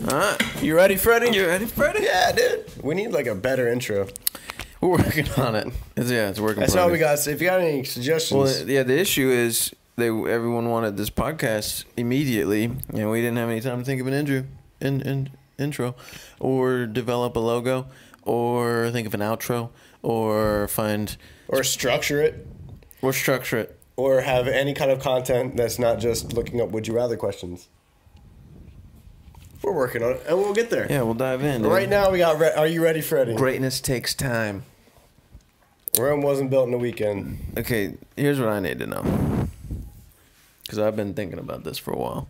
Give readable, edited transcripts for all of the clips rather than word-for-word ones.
Alright. You ready, Freddie? You ready, Freddie? Yeah, dude. We need like a better intro. We're working on it. It's working. That's all we got. So if you got any suggestions. Well, yeah, the issue is everyone wanted this podcast immediately, and we didn't have any time to think of an intro, or develop a logo, or think of an outro, or structure it. Or have any kind of content that's not just looking up would you rather questions. We're working on it, and we'll get there. Yeah, we'll dive in. Dude. Right now, we got. Are you ready, Freddie? Greatness takes time. Rome wasn't built in a weekend. Okay, here's what I need to know. Because I've been thinking about this for a while.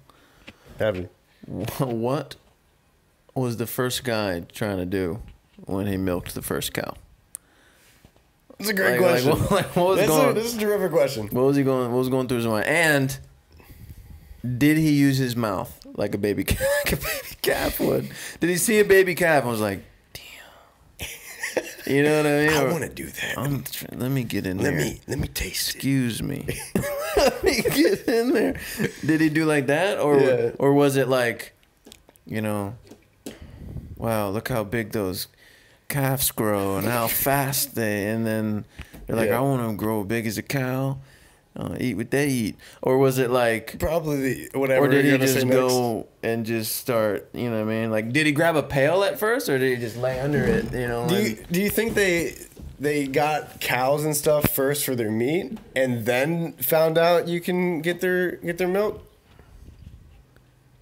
Have you? What was the first guy trying to do when he milked the first cow? That's a great question. What was going? This is a terrific question. What was going through his mind? And did he use his mouth like a baby calf would? Did he see a baby calf and was like, damn? You know what I mean? I want to do that. Let me get in there. Let me taste Excuse me. Let me get in there. Did he do like that? Or was it like, wow, look how big those calves grow and how fast and then they're like, I want to grow big as a cow, eat what they eat. Or was it like probably whatever? Or did he just go and just start, you know what I mean? Like, did he grab a pail at first, or did he just lay under it, Do you think they got cows and stuff first for their meat and then found out you can get their milk?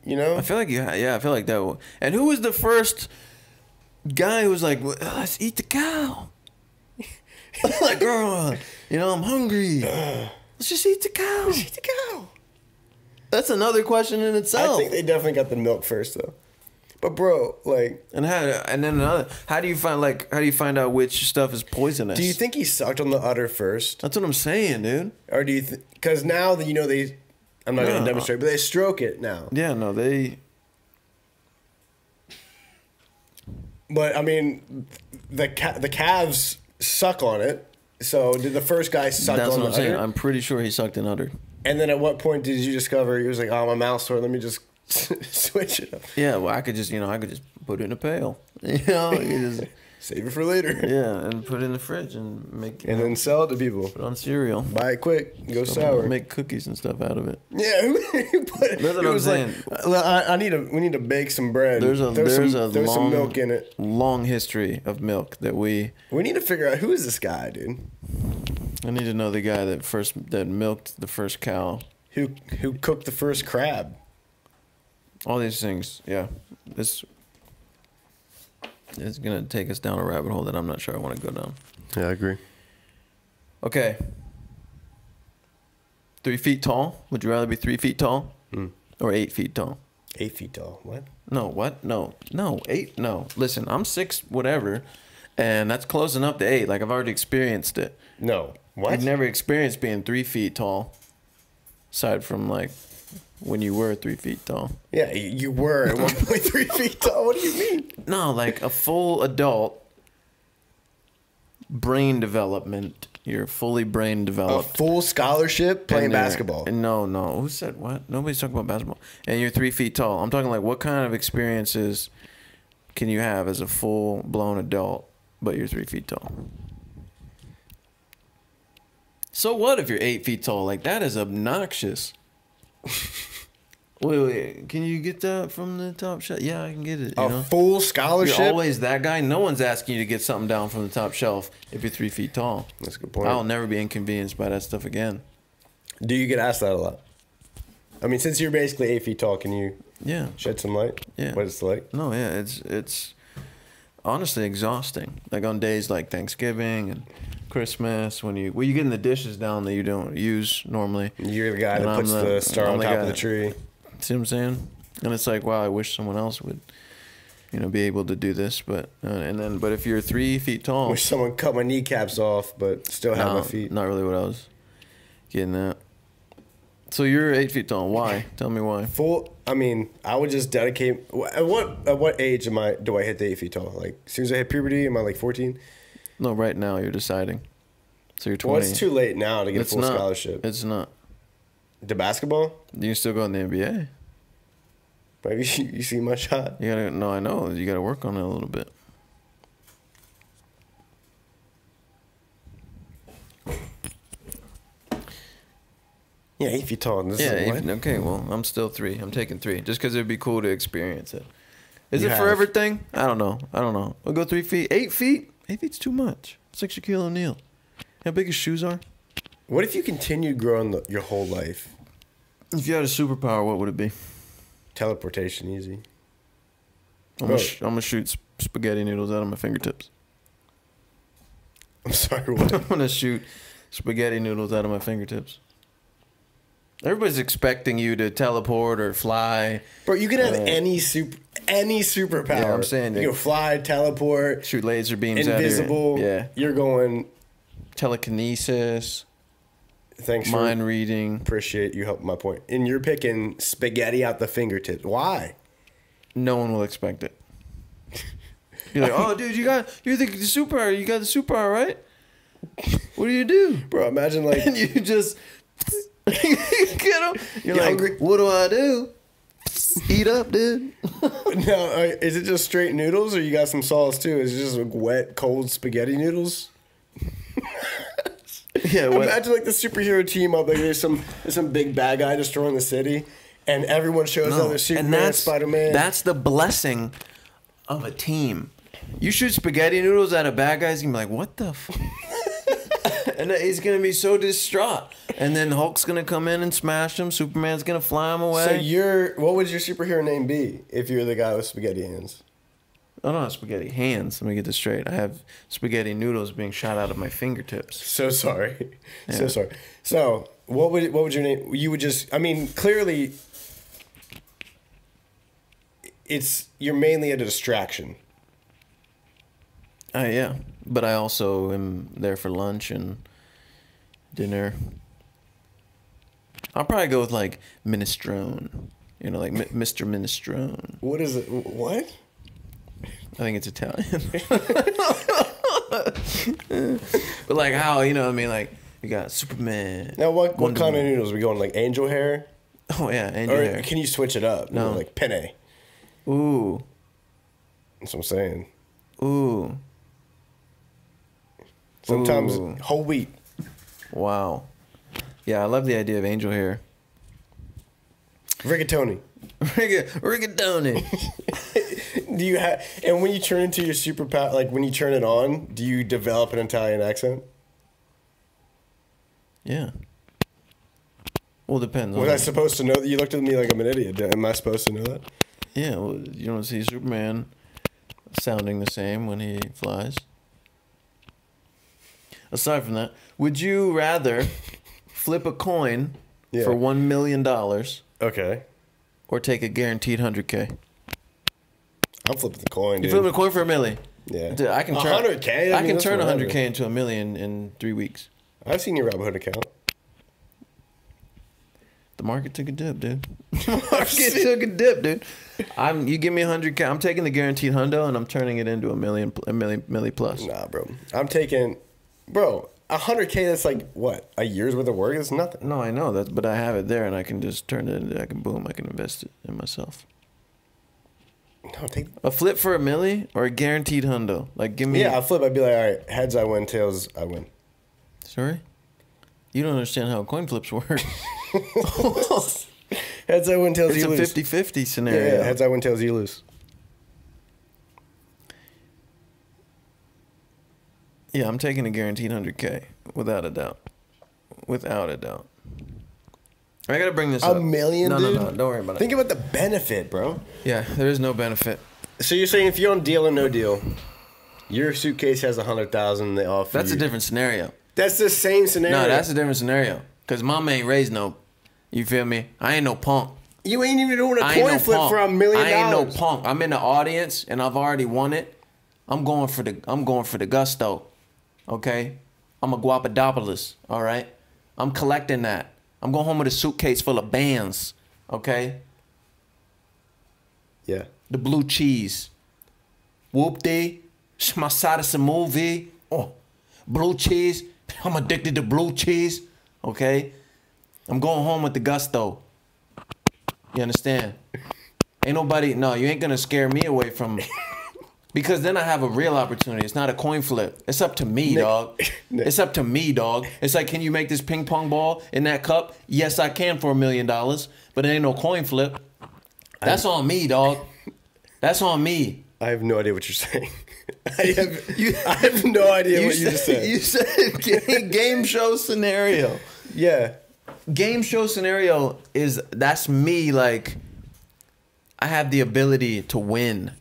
I feel like I feel like that. And who was the first guy who was like, let's eat the cow? Like, girl, I'm hungry. Let's just eat the cow. Let's eat the cow. That's another question in itself. I think they definitely got the milk first, though. But bro, like, how do you find out which stuff is poisonous? Do you think he sucked on the udder first? That's what I'm saying, dude. Or do you because now that they, I'm not gonna demonstrate, but they stroke it now. Yeah, no, they. But I mean, the calves suck on it. So did the first guy suck on the udder? That's what I'm saying. I'm pretty sure he sucked an udder. And then at what point did you discover he was like, oh, my mouth's sore, let me just switch it up? Yeah, well, I could just put it in a pail. You just save it for later. Yeah, and put it in the fridge and make. And then sell it to people. Put it on cereal. Buy it quick. Go sour. Make cookies and stuff out of it. Yeah, that's what I'm saying. We need to bake some bread. There's some milk in it. Long history of milk that we need to figure out who is this guy, dude. I need to know the guy that milked the first cow. Who cooked the first crab. All these things, yeah. It's gonna take us down a rabbit hole that I'm not sure I want to go down. Yeah, I agree. Okay. 3 feet tall? Would you rather be 3 feet tall? Or 8 feet tall? 8 feet tall. What? No, what? No. 8. No. Listen, I'm 6 whatever, and that's close enough to 8. Like, I've already experienced it. No. What? I've never experienced being 3 feet tall. Aside from, like, when you were 3 feet tall. Yeah, you were at 1.3 feet tall. What do you mean? No, like a full adult brain development. You're fully brain developed. A full scholarship playing basketball. No. Who said what? Nobody's talking about basketball. And you're 3 feet tall. I'm talking like what kind of experiences can you have as a full-blown adult, but you're 3 feet tall? So what if you're 8 feet tall? Like, that is obnoxious. Wait. Can you get that from the top shelf? Yeah, I can get it. A full scholarship? You're always that guy. No one's asking you to get something down from the top shelf if you're 3 feet tall. That's a good point. I'll never be inconvenienced by that stuff again. Do you get asked that a lot? I mean, since you're basically 8 feet tall, can you shed some light? Yeah. What it's like? No, yeah. It's honestly exhausting. Like on days like Thanksgiving and Christmas, when you're getting the dishes down that you don't use normally. You're the guy that puts the star on top of the tree. See what I'm saying? And it's like, wow, I wish someone else would, be able to do this. But but if you're 3 feet tall, wish someone cut my kneecaps off, but still have my feet. Not really what I was getting at. So you're 8 feet tall. Why? Tell me why. I mean, I would just dedicate. At what age do I hit the 8 feet tall? Like, as soon as I hit puberty, am I like 14? No, right now you're deciding. So you're 20. Well, it's too late now to get a full scholarship. It's not. To basketball? You can still go in the NBA. Maybe you see my shot. You gotta. No, I know. You gotta work on it a little bit. Yeah, 8 feet tall. Okay, well, I'm still 3. I'm taking 3. Just because it'd be cool to experience it. Is it a forever thing? I don't know. We'll go 3 feet. 8 feet? 8 feet's too much. It's like Shaquille O'Neal. How big his shoes are? What if you continued growing your whole life? If you had a superpower, what would it be? Teleportation, easy. I'm gonna shoot spaghetti noodles out of my fingertips. I'm sorry, what? I'm gonna shoot spaghetti noodles out of my fingertips. Everybody's expecting you to teleport or fly. Bro, you can have any superpower. Yeah, I'm saying you can fly, teleport, shoot laser beams invisible. Out here. Yeah. You're going telekinesis. Thanks mind reading. Appreciate you helping my point. And you're picking spaghetti out the fingertips. Why? No one will expect it. You're like, oh, dude, you got the superpower, right? What do? Bro, imagine like... And you just... Get him. You're like, hungry? What do I do? Eat up, dude. Now, is it just straight noodles or you got some sauce too? Is it just like wet, cold spaghetti noodles? Yeah, imagine like the superhero team up. Like there's some big bad guy destroying the city, and everyone shows up. There's Superman, Spider-Man. That's the blessing of a team. You shoot spaghetti noodles at a bad guy, he's gonna be like, "What the?" And he's gonna be so distraught. And then Hulk's gonna come in and smash him. Superman's gonna fly him away. So what would your superhero name be if you're the guy with spaghetti hands? I don't have spaghetti hands. Let me get this straight. I have spaghetti noodles being shot out of my fingertips. So sorry. Yeah. So sorry. So what would your name? You would just. I mean, clearly, you're mainly a distraction. Yeah, but I also am there for lunch and dinner. I'll probably go with like minestrone. You know, like Mr. Minestrone. What is it? What? I think it's Italian. But like how, you know what I mean? Like you got Superman. Now what kind of noodles? Are we going like angel hair? Oh yeah, angel hair. Can you switch it up? No. Like penne. Ooh. That's what I'm saying. Ooh. Sometimes whole wheat. Wow. Yeah, I love the idea of angel hair. Rigatoni. Rigatoni. Do you have? And when you turn into your superpower, like when you turn it on, do you develop an Italian accent? Yeah. Well, it depends. Was I supposed to know that? You looked at me like I'm an idiot. Am I supposed to know that? Yeah. Well, you don't see Superman sounding the same when he flies. Aside from that, would you rather flip a coin for $1 million? Okay. Or take a guaranteed 100K? I'm flipping the coin, dude. You flipping a coin for $1 million? Yeah. Dude, I can turn 100K. I can turn 100K into $1 million in 3 weeks. I've seen your Robinhood account. The market took a dip, dude. The market took a dip, dude. You give me 100K. I'm taking the guaranteed hundo and I'm turning it into a million plus. Nah, bro. I'm taking, bro. 100K. That's like what? A year's worth of work. It's nothing. No, I know that, but I have it there and I can just turn it into. I can invest it in myself. No, take a flip for $1 million or a guaranteed hundo. Like give me. Yeah, a flip. I'd be like, all right, heads I win, tails I win. Sorry, you don't understand how coin flips work. Heads I win, tails you lose. It's a 50-50 scenario. Yeah, heads I win, tails you lose. Yeah, I'm taking a guaranteed 100K without a doubt. Without a doubt. I gotta bring this up. $1 million, dude? No, don't worry about it. Think about the benefit, bro. Yeah, there is no benefit. So you're saying if you're on Deal or No Deal, your suitcase has 100,000, they offer That's a different scenario. That's the same scenario. No, that's a different scenario. Cause mama ain't raised no. You feel me? I ain't no punk. You ain't even doing a coin flip for $1 million. I ain't no punk. I'm in the audience and I've already won it. I'm going for the gusto. Okay? I'm a Guapadopoulos. All right? I'm collecting that. I'm going home with a suitcase full of bands. Okay? Yeah. The blue cheese. Whoop-dee. My side of some movie. Oh, blue cheese. I'm addicted to blue cheese. Okay? I'm going home with the gusto. You understand? Ain't nobody. No, you ain't gonna scare me away from. Because then I have a real opportunity. It's not a coin flip. It's up to me, dog. It's up to me, dog. It's like, can you make this ping pong ball in that cup? Yes, I can for $1 million, but it ain't no coin flip. That's on me, dog. That's on me. I have no idea what you're saying. I have no idea what you just said. You said game show scenario. Yeah. Game show scenario that's me. Like, I have the ability to win.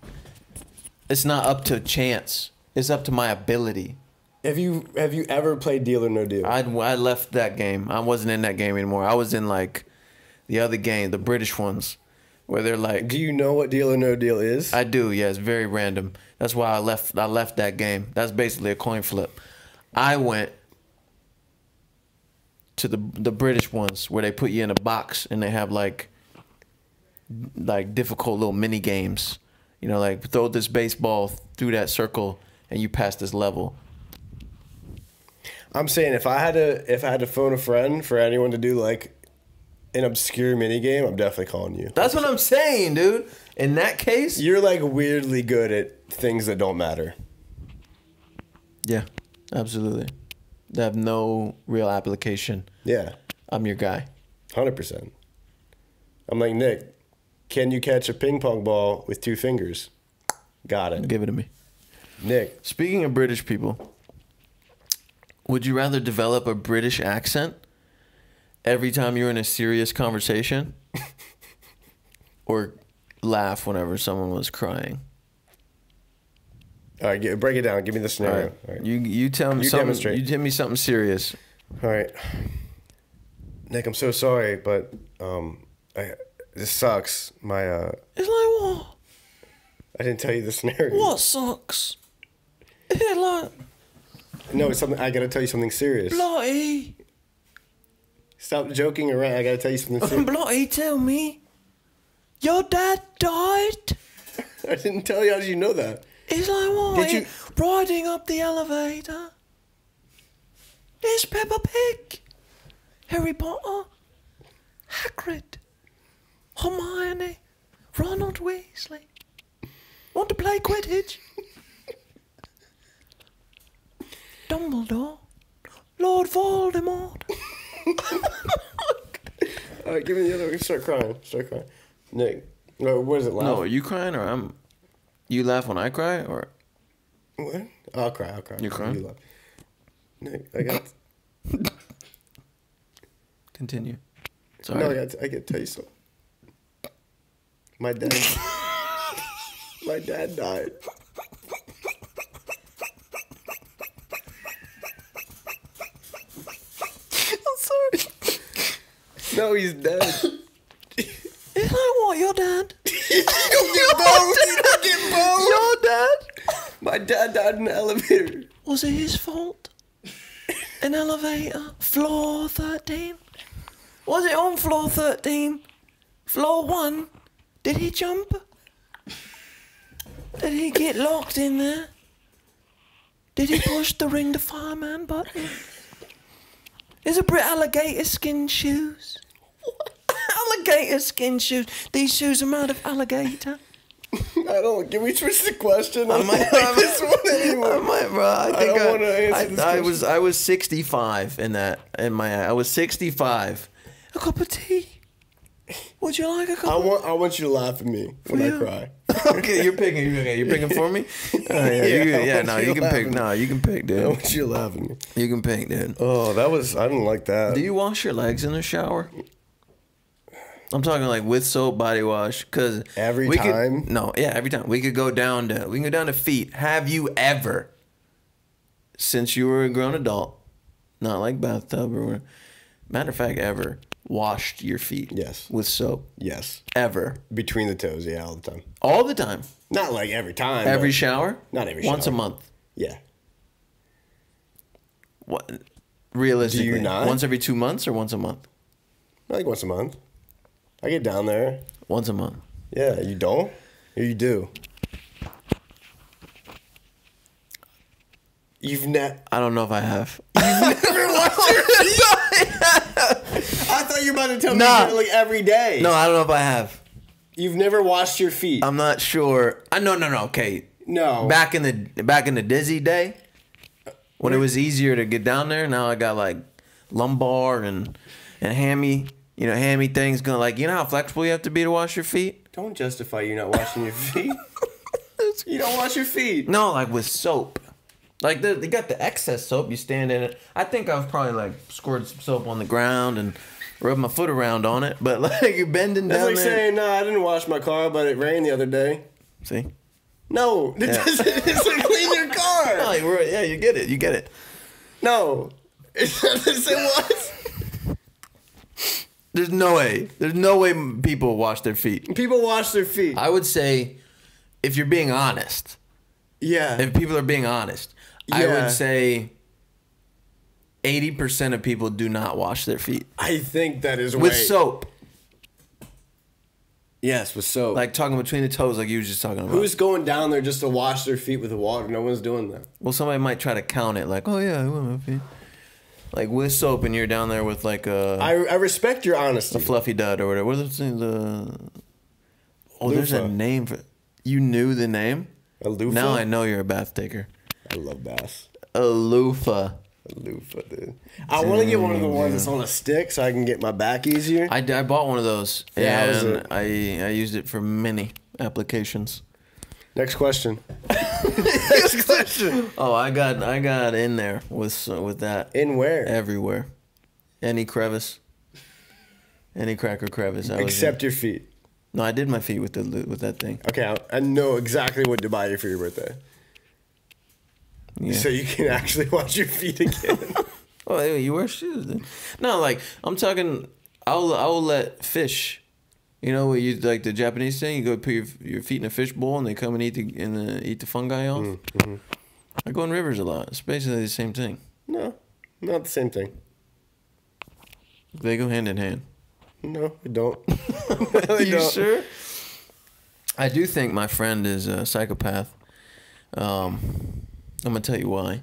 It's not up to chance. It's up to my ability. Have you ever played Deal or No Deal? I left that game. I wasn't in that game anymore. I was in like the other game, the British ones, where they're like. Do you know what Deal or No Deal is? I do. Yeah, it's very random. That's why I left that game. That's basically a coin flip. I went to the British ones where they put you in a box and they have like difficult little mini games. You know, like throw this baseball through that circle and you pass this level. I'm saying if I had to phone a friend for anyone to do like an obscure mini game, I'm definitely calling you. That's what I'm saying, dude. In that case, you're like weirdly good at things that don't matter. Yeah, absolutely. They have no real application. Yeah. I'm your guy. 100%. I'm like, Nick, can you catch a ping pong ball with 2 fingers? Got it. Give it to me. Nick. Speaking of British people, would you rather develop a British accent every time you're in a serious conversation or laugh whenever someone was crying? All right, break it down. Give me the scenario. All right. You tell me something. Demonstrate. You tell me something serious. All right. Nick, I'm so sorry, but this sucks. It's like what? I didn't tell you the scenario. What sucks? It's like... No, it's something. I gotta tell you something serious. Bloody. Stop joking around. I gotta tell you something serious. Bloody, tell me. Your dad died? I didn't tell you. How did you know that? It's like what? Did you... Riding up the elevator. There's Peppa Pig. Harry Potter. Hagrid. Hermione. Ronald Weasley. Want to play Quidditch? Dumbledore. Lord Voldemort. All right, give me the other one. Start crying. Nick, what is it, laugh? No, are you crying or I'm... You laugh when I cry or... What? I'll cry. You crying? You laugh. Nick, I got... Continue. Sorry. No, I got to tell you something. My dad died. I'm sorry. No, he's dead. It's like what? Your dad? You don't get both. Your dad? My dad died in the elevator. Was it his fault? An elevator? Floor 13? Was it on floor 13? Floor 1? Did he jump? Did he get locked in there? Did he push the ring the fireman button? Is it alligator skin shoes? Alligator skin shoes. These shoes are made of alligator. I don't. Can we switch the question? I might like this one anymore. I might, bro. I don't want to answer this question. I was 65 in that. I was 65. A cup of tea. Would you like a cup? I want you to laugh at me when I cry. Okay, you're picking. You're picking for me. You can pick. No, you can pick, dude. I want you to laugh at me. You can pick, dude. Oh, I didn't like that. Do you wash your legs in the shower? I'm talking like with soap, body wash, cause every time. Every time we can go down to feet. Have you ever, since you were a grown adult, not like bathtub or, matter of fact, ever washed your feet? Yes. With soap. Yes. Ever. Between the toes, yeah, all the time. All the time. Not like every time. Every shower. Not every shower. Once a month. Yeah. What? Realistically, do you not? Once every 2 months or once a month? I think once a month. I get down there. Once a month. Yeah, you don't? Or you do? I don't know if I have. You've never washed your feet? I thought you were about to tell me you do it like every day. No, I don't know if I have. You've never washed your feet. I'm not sure. No. Okay. No. Back in the Dizzy day, when it was easier to get down there, now I got like lumbar and hammy, hammy things going. Like, you know how flexible you have to be to wash your feet? Don't justify you not washing your feet. You don't wash your feet. No, like with soap. Like they got the excess soap. You stand in it. I think I've probably like squirted some soap on the ground and rubbed my foot around on it. But like you're bending down there. That's like saying, no, I didn't wash my car, but it rained the other day. See? No, it doesn't. It's like clean your car. No, yeah, you get it. You get it. No, it doesn't say what. There's no way people wash their feet. People wash their feet. I would say, if you're being honest. Yeah. If people are being honest. Yeah. I would say 80% of people do not wash their feet. I think that is with soap. Yes, with soap. Like talking between the toes, like you were just talking about. Who's going down there just to wash their feet with the water? No one's doing that. Well, somebody might try to count it, like, oh yeah, I want my feet. Like with soap, and you're down there with like a. I respect your honesty. A fluffy dud or whatever. What is it? Oh, there's a name for. You knew the name? A loofah? Now I know you're a bath taker. I love baths. A loofah. A loofah, dude. I want to get one of the ones that's on a stick so I can get my back easier. I bought one of those. Yeah, and I used it for many applications. Next question. Next question. Oh, I got in there with that. In where? Everywhere. Any crevice. Any crack or crevice. Except your feet. No, I did my feet with that thing. Okay, I know exactly what to buy you for your birthday. Yeah. So you can actually wash your feet again. Oh, you wear shoes then? No, like I'm talking. I'll let fish. You know what you like the Japanese thing? You go put your feet in a fish bowl and they come and eat the fungi off. Mm-hmm. I go in rivers a lot. It's basically the same thing. No, not the same thing. They go hand in hand. No, we don't. No, you don't. Sure? I do think my friend is a psychopath. I'm gonna tell you why,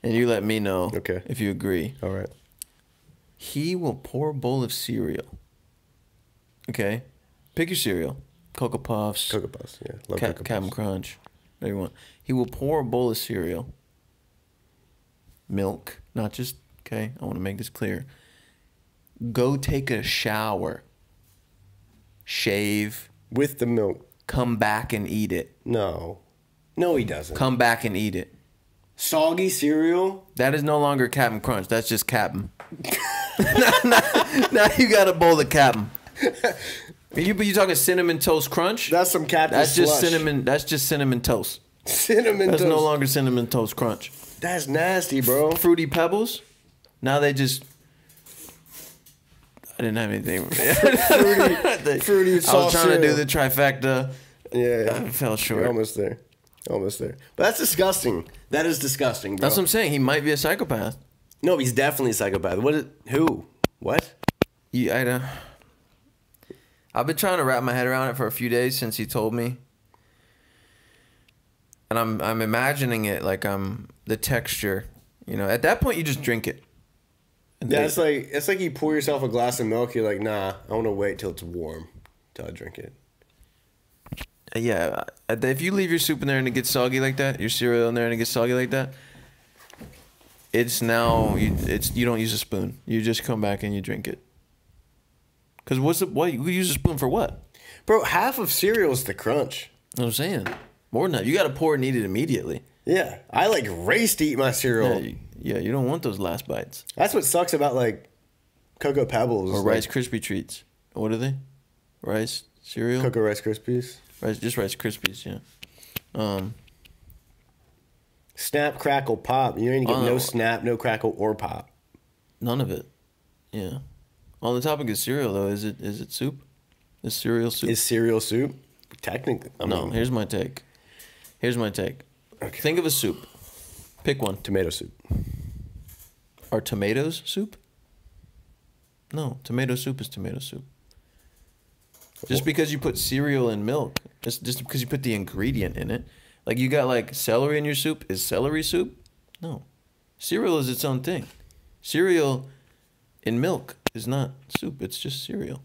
and you let me know if you agree. All right. He will pour a bowl of cereal. Okay, pick your cereal: Cocoa Puffs. Cocoa Puffs, yeah. Love Cocoa Puffs. Cap'n Crunch, whatever you want. He will pour a bowl of cereal. Milk, not just okay. I want to make this clear. Go take a shower. Shave. With the milk. Come back and eat it. No. No, he doesn't. Come back and eat it. Soggy cereal? That is no longer Cap'n Crunch. That's just Cap'n. now you got a bowl of Cap'n. You talking Cinnamon Toast Crunch? That's some Cap'n That's just slush. cinnamon. That's just Cinnamon Toast. Cinnamon That's Toast. no longer Cinnamon Toast Crunch. That's nasty, bro. Fruity Pebbles? Now they just... I didn't have anything. fruity I was trying to do the trifecta. Yeah. I fell short. You're almost there. Almost there. But that's disgusting. That is disgusting, bro. That's what I'm saying. He might be a psychopath. No, he's definitely a psychopath. Who? What? I've been trying to wrap my head around it for a few days since he told me. And I'm imagining it like I'm the texture. You know, at that point you just drink it. Yeah, it's like you pour yourself a glass of milk. You're like, nah, I want to wait till it's warm till I drink it. Yeah, if you leave your soup in there and it gets soggy like that, your cereal in there and it gets soggy like that, it's now you don't use a spoon. You just come back and you drink it. Cause you use a spoon for what? Bro, half of cereal is the crunch. That's what I'm saying. More than that, you got to pour it and eat it immediately. Yeah, I like race to eat my cereal. Yeah, you don't want those last bites. That's what sucks about like Cocoa Pebbles or Rice Krispie treats. What are they? Rice cereal. Cocoa Rice Krispies. Just Rice Krispies, yeah. Snap, crackle, pop. You ain't get no snap, no crackle, or pop. None of it. Yeah. On the topic of cereal, though, is it soup? Is cereal soup? Is cereal soup? Technically, no. Here's my take. Okay. Think of a soup. Pick one. Tomato soup. Are tomatoes soup? No, tomato soup is tomato soup. Just because you put cereal in milk, just because you put the ingredient in it, like you got like celery in your soup, is celery soup? No. Cereal is its own thing. Cereal in milk is not soup, it's just cereal.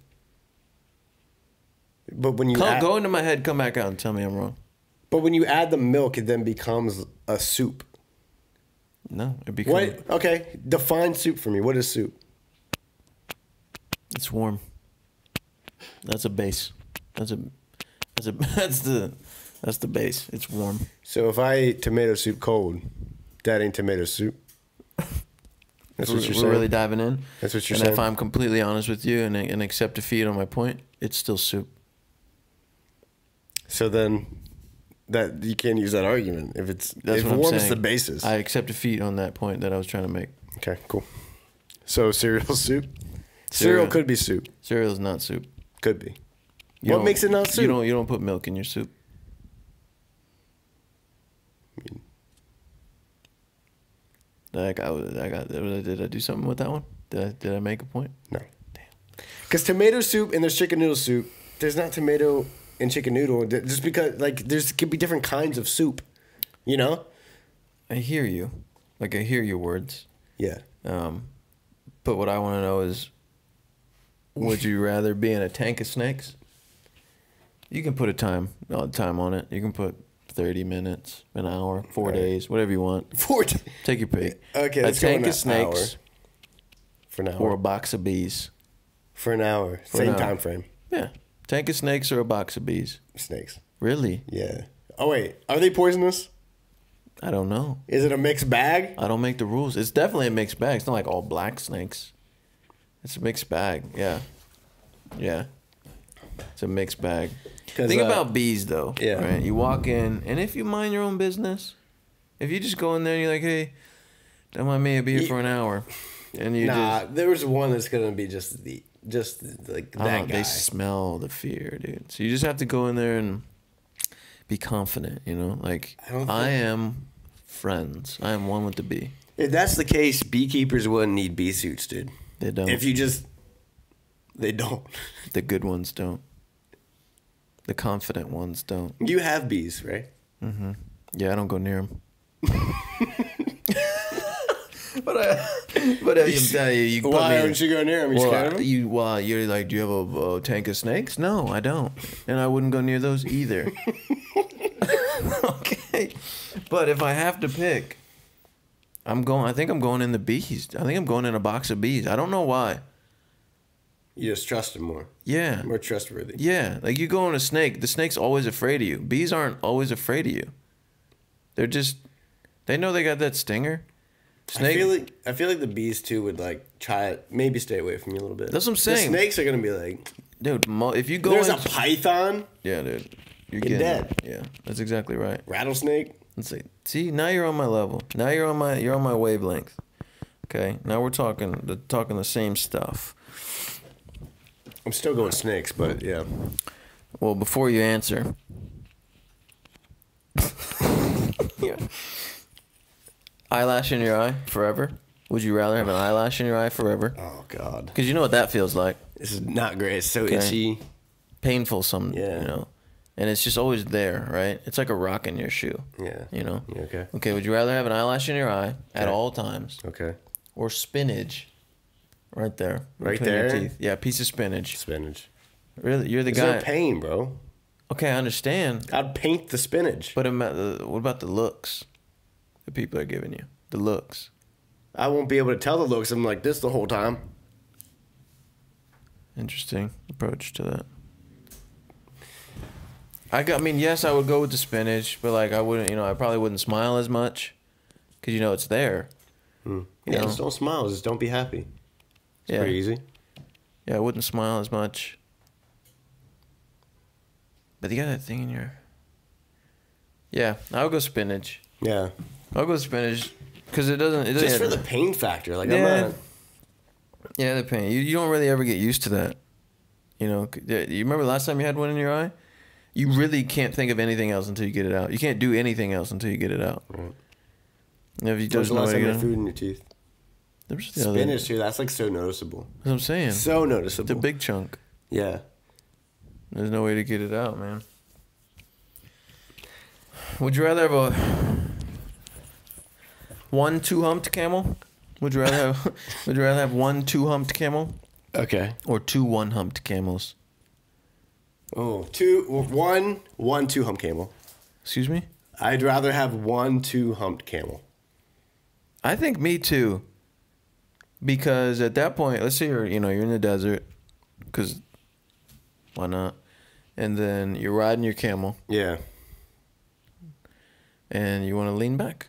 But when you go into my head, come back out and tell me I'm wrong. But when you add the milk, it then becomes a soup. No, it becomes... What? Okay, define soup for me. What is soup? It's warm. That's a base. That's the base. It's warm. So if I ate tomato soup cold, that ain't tomato soup. That's what you're saying. We're really diving in. That's what you're saying. And if I'm completely honest with you and accept defeat on my point, it's still soup. So then, that you can't use that argument if warm is the basis. I accept defeat on that point that I was trying to make. Okay, cool. So cereal soup. Cereal could be soup. Cereal is not soup. Could be. What makes it not soup? You don't put milk in your soup. Did I do something with that one? Did I make a point? No. Damn. Because tomato soup and there's chicken noodle soup. There's not tomato and chicken noodle. Just because there's could be different kinds of soup. You know. I hear you. I hear your words. Yeah. But what I want to know is, would you rather be in a tank of snakes? You can put a time on it. You can put 30 minutes, an hour, 4 days, whatever you want. 4 days. Take your pick. Okay, a tank of snakes for an hour. Or a box of bees. For an hour. Same time frame. Yeah. Tank of snakes or a box of bees. Snakes. Really? Yeah. Oh, wait. Are they poisonous? I don't know. Is it a mixed bag? I don't make the rules. It's definitely a mixed bag. It's not like all black snakes. It's a mixed bag. Yeah. Yeah. It's a mixed bag. Think about bees, though. Yeah. Right? You walk in, and if you mind your own business, if you just go in there and you're like, hey, don't mind me, I'll be here for an hour. And you there was one that's going to be just like that guy. They smell the fear, dude. So you just have to go in there and be confident, you know? Like, I am friends. I am one with the bee. If that's the case, beekeepers wouldn't need bee suits, dude. They don't. They don't. The good ones don't. The confident ones don't. You have bees, right? Mm-hmm. Yeah, I don't go near them. but you why don't you go near them? You scared of them? You're like, do you have a tank of snakes? No, I don't, and I wouldn't go near those either. Okay, but if I have to pick, I think I'm going in the bees. I think I'm going in a box of bees. I don't know why. You just trust them more. Yeah. More trustworthy. Yeah. Like you go in a snake, the snake's always afraid of you. Bees aren't always afraid of you. They're just, they know they got that stinger. Snake. I feel like the bees too would try it, maybe stay away from you a little bit. That's what I'm saying. The snakes are going to be like, dude, if you go there's a python. Yeah, dude. You're dead. Yeah, that's exactly right. Rattlesnake. Let's see, now you're on my level. Now you're on my wavelength. Okay? Now we're talking the same stuff. I'm still going snakes, but yeah. Well, before you answer. Yeah. Eyelash in your eye forever? Would you rather have an eyelash in your eye forever? Oh, God. Because you know what that feels like. This is not great. It's so itchy. Painful you know. And it's just always there, right? It's like a rock in your shoe. Yeah. You know? Yeah, okay. Okay, would you rather have an eyelash in your eye at all times? Okay. Or spinach right there. Right between there? your teeth. Yeah, a piece of spinach. Spinach. Really? You're the guy. There's no pain, bro. Okay, I understand. I'd paint the spinach. But what about the looks that people are giving you? The looks. I won't be able to tell the looks. I'm like this the whole time. Interesting approach to that. I mean, yes, I would go with the spinach, but I wouldn't, I probably wouldn't smile as much because, it's there. Yeah, just don't smile. Just don't be happy. It's pretty easy. Yeah, I wouldn't smile as much. But you got that thing in your... Yeah, I'll go spinach. Yeah. I'll go spinach because it doesn't... Just for the pain factor. I'm not... Yeah, the pain. You don't really ever get used to that. You remember last time you had one in your eye? You really can't think of anything else until you get it out. You can't do anything else until you get it out. Right. If you When's the last time you had food in your teeth? Spinach too. That's so noticeable. That's what I'm saying. So noticeable. It's a big chunk. Yeah. There's no way to get it out, man. Would you rather have one two-humped camel? Would you rather have one two-humped camel? Okay. Or two one-humped camels? Oh, one two-hump camel. Excuse me? I'd rather have one two-humped camel. I think me too. Because at that point, let's say you're in the desert, because why not? And then you're riding your camel. Yeah. And you want to lean back.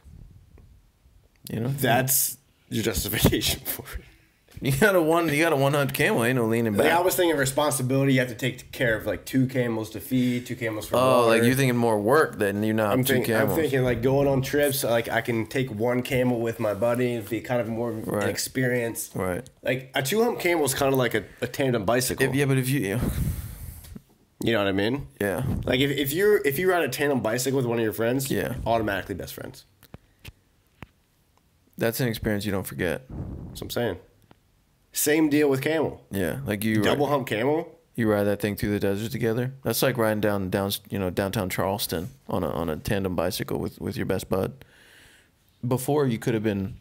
That's your justification for it. You got a one-humped camel. Ain't no leaning back. Like, I was thinking responsibility. You have to take care of like 2 camels to feed, 2 camels for water. Oh, like you're thinking more work than you not 2 camels. I'm thinking like going on trips. Like I can take 1 camel with my buddy and be kind of more an experience. Right. Like a 2-hump camel is kind of like a tandem bicycle. But if you. You know what I mean? Yeah. Like if you ride a tandem bicycle with one of your friends, automatically best friends. That's an experience you don't forget. That's what I'm saying. Same deal with camel. Yeah, like you double hump camel. You ride that thing through the desert together. That's like riding downtown Charleston on a tandem bicycle with your best bud. Before you could have been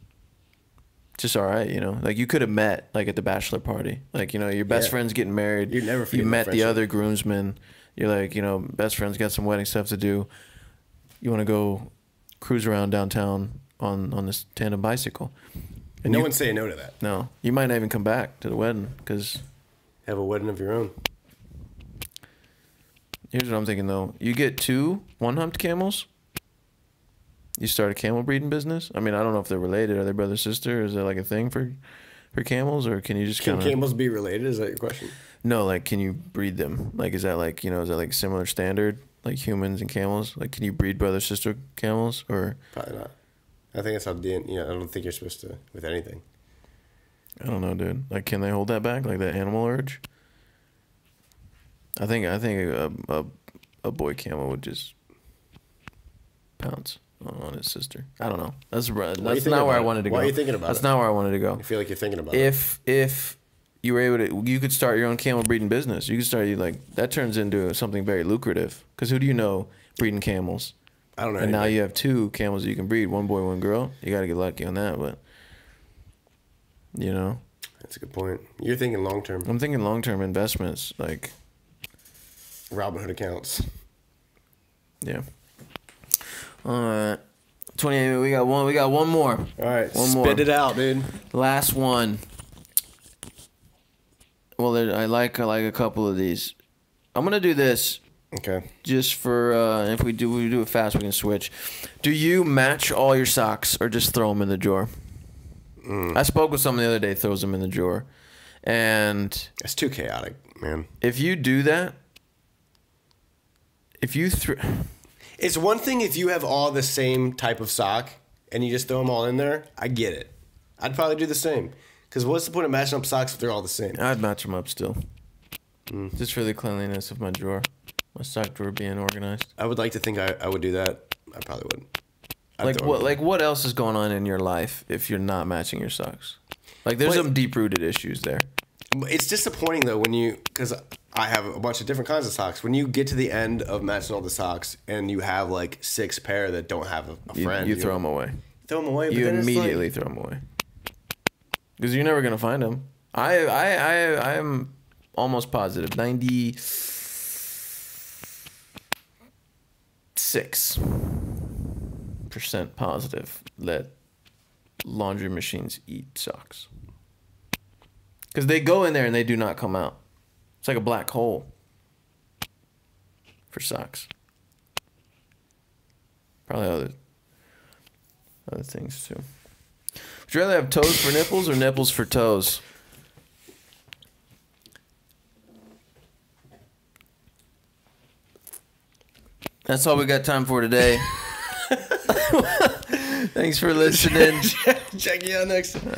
just all right, like you could have met like at the bachelor party, like your best friend's getting married. You're never you met the other groomsmen. You're like best friend's got some wedding stuff to do. You want to go cruise around downtown on this tandem bicycle. And no one's saying no to that. No. You might not even come back to the wedding because... Have a wedding of your own. Here's what I'm thinking, though. You get 2 one-humped camels. You start a camel breeding business. I mean, I don't know if they're related. Are they brother, sister? Is that like a thing for camels? Or can you just kind of... Can camels be related? Is that your question? No, like, can you breed them? Like, is that like, is that like similar standard? Like humans and camels? Like, can you breed brother, sister camels? Or... Probably not. I think it's how I don't think you're supposed to with anything. I don't know, dude. Like, can they hold that back? Like that animal urge? I think a boy camel would just pounce on his sister. I don't know. That's not where I wanted to go. Why are you thinking about it? That's not where I wanted to go. I feel like you're thinking about it. If you were able to, you could start your own camel breeding business. You could start that turns into something very lucrative. Because who do you know breeding camels? I don't know. And now you have 2 camels you can breed, 1 boy, 1 girl. You got to get lucky on that, but That's a good point. You're thinking long term. I'm thinking long term investments, like Robinhood accounts. Yeah. All right. 28. We got one more. All right. One spit it out, dude. Last one. Well, I like a couple of these. I'm gonna do this. Okay. Just for if we do it fast, we can switch. Do you match all your socks or just throw them in the drawer? I spoke with someone the other day. Throws them in the drawer, and it's too chaotic, man. If you do that, it's one thing if you have all the same type of sock and you just throw them all in there. I get it. I'd probably do the same. Because what's the point of matching up socks if they're all the same? I'd match them up still, just for the cleanliness of my drawer. My sock drawer being organized. I would like to think I would do that. I probably wouldn't. What else is going on in your life if you're not matching your socks? Like there's some deep-rooted issues there. It's disappointing though because I have a bunch of different kinds of socks. When you get to the end of matching all the socks and you have like 6 pair that don't have a friend, you throw them away. Throw them away. You immediately throw them away because you're never gonna find them. I'm almost positive 96% positive that laundry machines eat socks. Because they go in there and they do not come out. It's like a black hole for socks. Probably other things too. Would you rather have toes for nipples or nipples for toes? That's all we got time for today. Thanks for listening. Check you out next time.